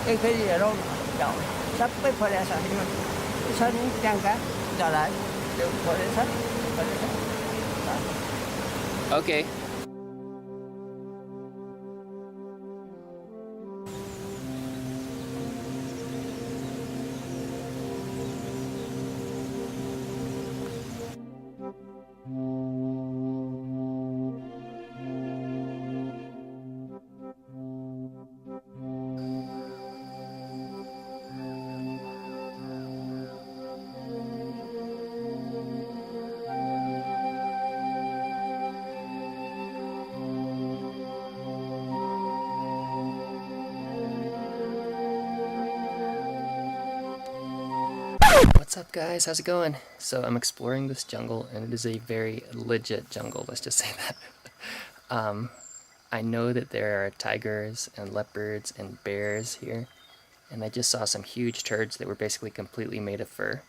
cái gì đâu đậu sắp với phơi ra sao nhưng mà sân chăng cả trở lại đều phơi ra sách phơi ra sách. Okay. What's up guys, how's it going? So I'm exploring this jungle and it is a very legit jungle, let's just say that. I know that there are tigers and leopards and bears here, and I just saw some huge turds that were basically completely made of fur.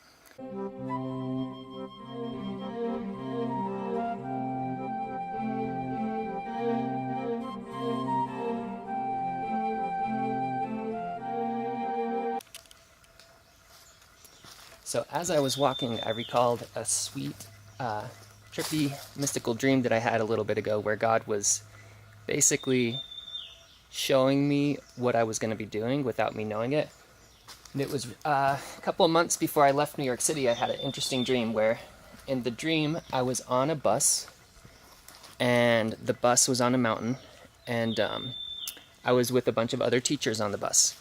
So as I was walking, I recalled a sweet, trippy, mystical dream that I had a little bit ago where God was basically showing me what I was going to be doing without me knowing it. And it was a couple of months before I left New York City. I had an interesting dream where in the dream I was on a bus and the bus was on a mountain, and I was with a bunch of other teachers on the bus.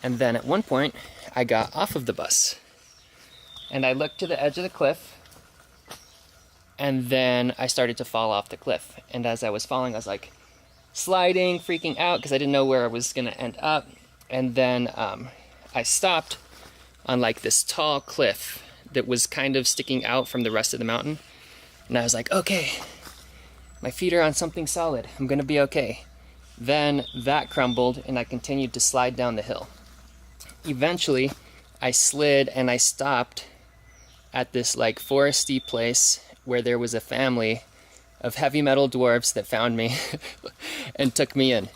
And then at one point I got off of the bus and I looked to the edge of the cliff, and then I started to fall off the cliff. And as I was falling, I was like sliding, freaking out because I didn't know where I was gonna end up. And then I stopped on like this tall cliff that was kind of sticking out from the rest of the mountain. And I was like, okay, my feet are on something solid. I'm gonna be okay. Then that crumbled and I continued to slide down the hill. Eventually, I slid and I stopped at this like foresty place where there was a family of heavy metal dwarves that found me and took me in.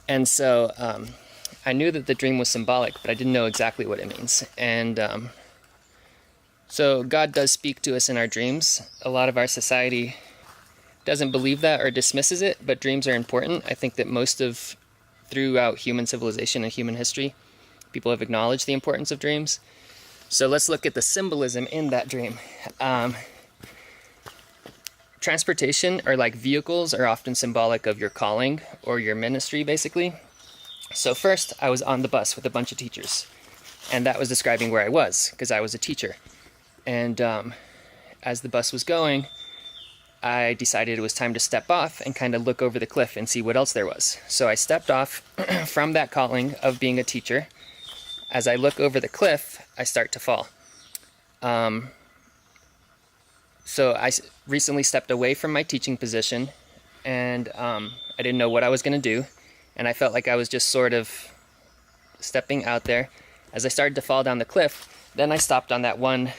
And so I knew that the dream was symbolic, but I didn't know exactly what it means. And so God does speak to us in our dreams. A lot of our society doesn't believe that or dismisses it, but dreams are important. I think that throughout human civilization and human history, people have acknowledged the importance of dreams. So let's look at the symbolism in that dream. Transportation, or like vehicles, are often symbolic of your calling or your ministry, basically. So first, I was on the bus with a bunch of teachers, and that was describing where I was, because I was a teacher. And as the bus was going, I decided it was time to step off and kind of look over the cliff and see what else there was. So I stepped off from that calling of being a teacher. As I look over the cliff, I start to fall. So I recently stepped away from my teaching position, and I didn't know what I was going to do, and I felt like I was just sort of stepping out there. As I started to fall down the cliff, then I stopped on that one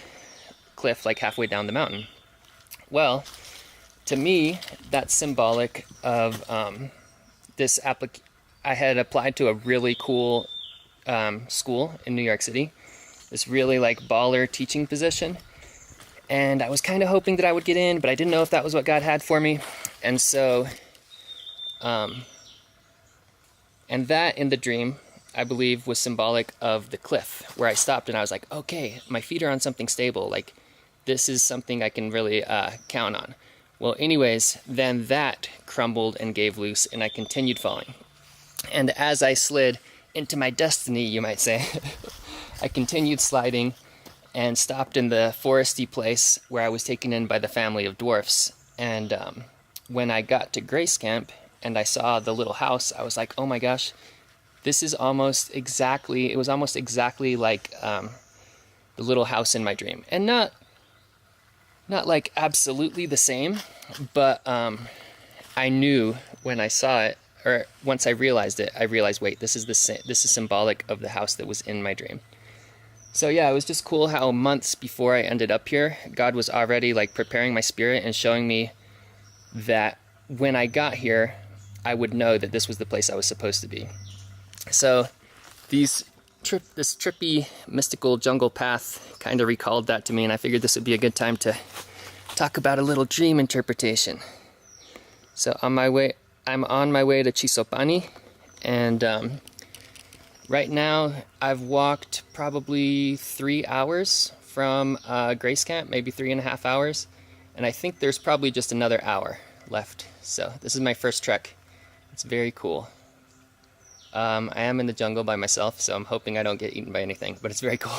cliff like halfway down the mountain. Well, to me, that's symbolic of I had applied to a really cool school in New York City, this really like baller teaching position, and I was kind of hoping that I would get in, but I didn't know if that was what God had for me. And so and that in the dream, I believe, was symbolic of the cliff where I stopped and I was like, okay, my feet are on something stable, like this is something I can really count on. Well, anyways, then that crumbled and gave loose and I continued falling. And as I slid into my destiny, you might say, I continued sliding and stopped in the foresty place where I was taken in by the family of dwarfs. And when I got to Grace Camp and I saw the little house, I was like, oh my gosh, this is almost exactly like the little house in my dream. And not like absolutely the same, but I knew when I saw it, or once I realized it, I realized, wait, this is symbolic of the house that was in my dream. So yeah, it was just cool how months before I ended up here, God was already like preparing my spirit and showing me that when I got here, I would know that this was the place I was supposed to be. So this trippy, mystical jungle path kind of recalled that to me, and I figured this would be a good time to talk about a little dream interpretation. So I'm on my way to Chisopani, and right now I've walked probably 3 hours from Grace Camp, maybe 3.5 hours, and I think there's probably just another hour left. So this is my first trek. It's very cool. I am in the jungle by myself, so I'm hoping I don't get eaten by anything, but it's very cool.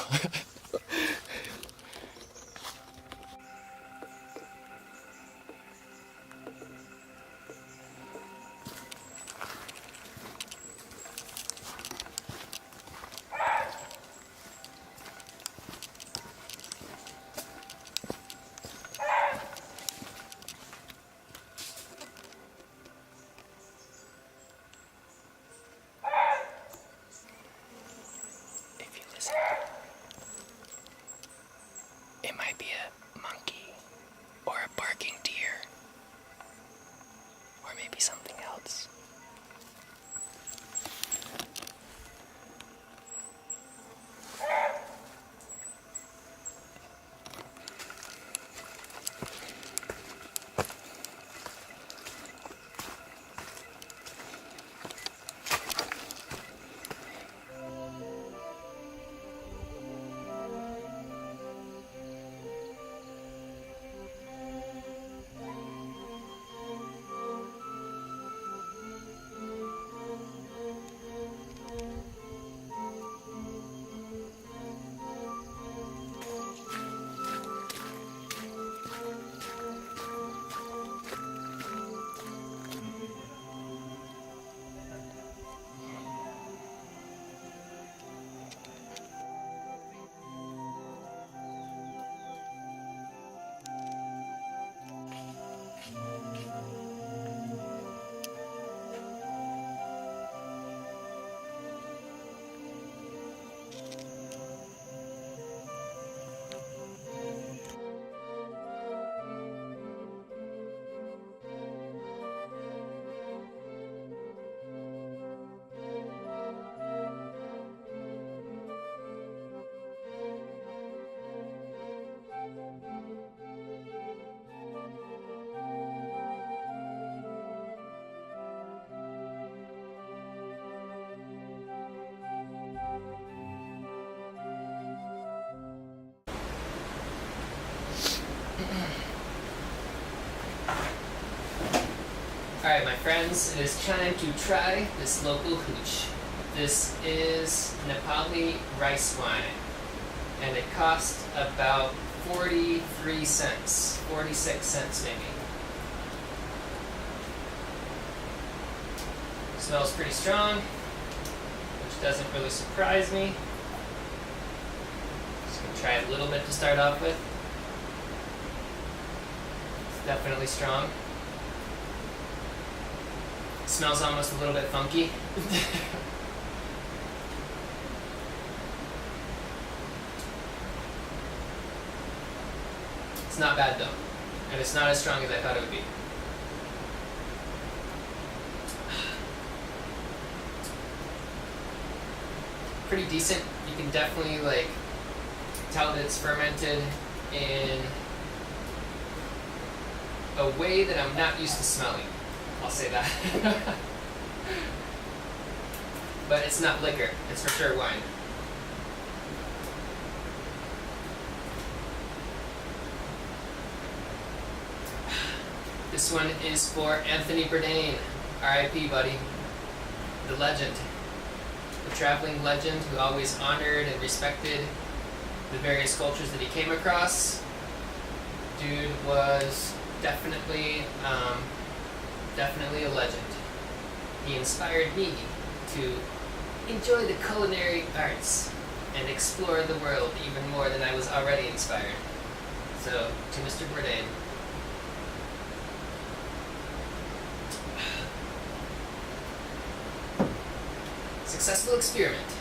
It might be a monkey, or a barking deer, or maybe something else. Alright, my friends, it is time to try this local hooch. This is Nepali rice wine, and it cost about 43 cents, 46 cents maybe. Smells pretty strong, which doesn't really surprise me. Just gonna try a little bit to start off with. It's definitely strong. Smells almost a little bit funky. It's not bad though, and it's not as strong as I thought it would be. Pretty decent. You can definitely tell that it's fermented in a way that I'm not used to smelling. I'll say that. But it's not liquor, it's for sure wine. This one is for Anthony Bourdain, R.I.P. buddy. The legend. The traveling legend who always honored and respected the various cultures that he came across. Dude was definitely a legend. He inspired me to enjoy the culinary arts and explore the world even more than I was already inspired. So, to Mr. Bourdain. Successful experiment.